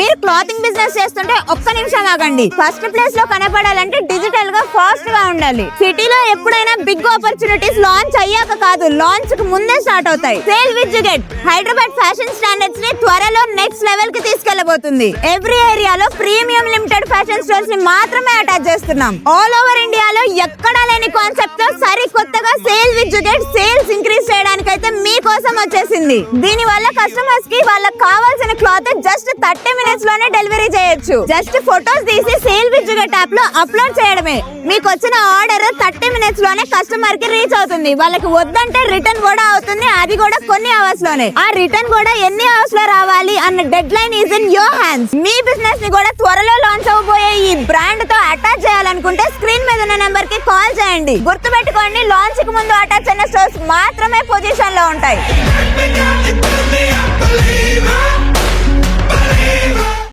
మీరు clothing business చేస్తుంటే ఒక్క నిమిషం ఆగండి. ఫస్ట్ ప్లేస్ లో కనపడాలంటే డిజిటల్ గా ఫాస్ట్ గా ఉండాలి. సిటీలో ఎప్పుడైనా బిగ్ ఆపర్చునిటీస్ లాంచ్ అయ్యాక కాదు, లాంచ్ కు ముందే స్టార్ట్ అవుతాయి. సేల్ విత్ జిగెట్ హైదరాబాద్ ఫ్యాషన్ స్టాండర్డ్స్ ని త్వరలో నెక్స్ట్ లెవెల్ కి తీసుకెళ్లబోతుంది. ఎవ్రీ ఏరియాలో ప్రీమియం లిమిటెడ్ ఫ్యాషన్ స్టోర్స్ ని మాత్రమే అటాచ్ చేస్తున్నాం. ఆల్ ఓవర్ ఇండియాలో ఎక్కడా లేని కాన్సెప్ట్ తో సరికొత్తగా సేల్ విత్ జిగెట్ సేల్స్ ఇంక్రీజ్ చేయడానికి అయితే మీకోసం వచ్చేసింది. దీని వల్ల కస్టమర్స్ కి వాళ్ళకి కావాల్సిన క్లాత్ జస్ట్ 30 మినిట్స్ లోనే డెలివరీ చేయొచ్చు. జస్ట్ ఫొటోస్ తీసి సేల్ విత్ జిగెట్ యాప్ లో అప్లోడ్ చేయడమే. మీకు వచ్చిన ఆర్డర్ 30 మినిట్స్ లోనే కస్టమర్ కి రీచ్ అవుతుంది. వాళ్ళకి వద్దంటే రిటర్న్ కూడా అవుతుంది, అది కూడా కొన్ని అవర్స్ లోనే. ఆ రిటర్న్ కూడా ఎన్ని అవర్స్ లో రావాలి అన్న dead line is in your hands. Me business ని కూడా త్వరలో లాంచ్ అవబోయే ఈ బ్రాండ్ తో అటాచ్ చేయాలనుకుంటే స్క్రీన్ మీద ఉన్న నెంబర్ కి కాల్ చేయండి. గుర్తుపెట్టుకోండి, లాంచ్ కి ముందు అటాచ్ అయిన స్టోర్స్ మాత్రమే పొజిషన్ లో ఉంటాయి.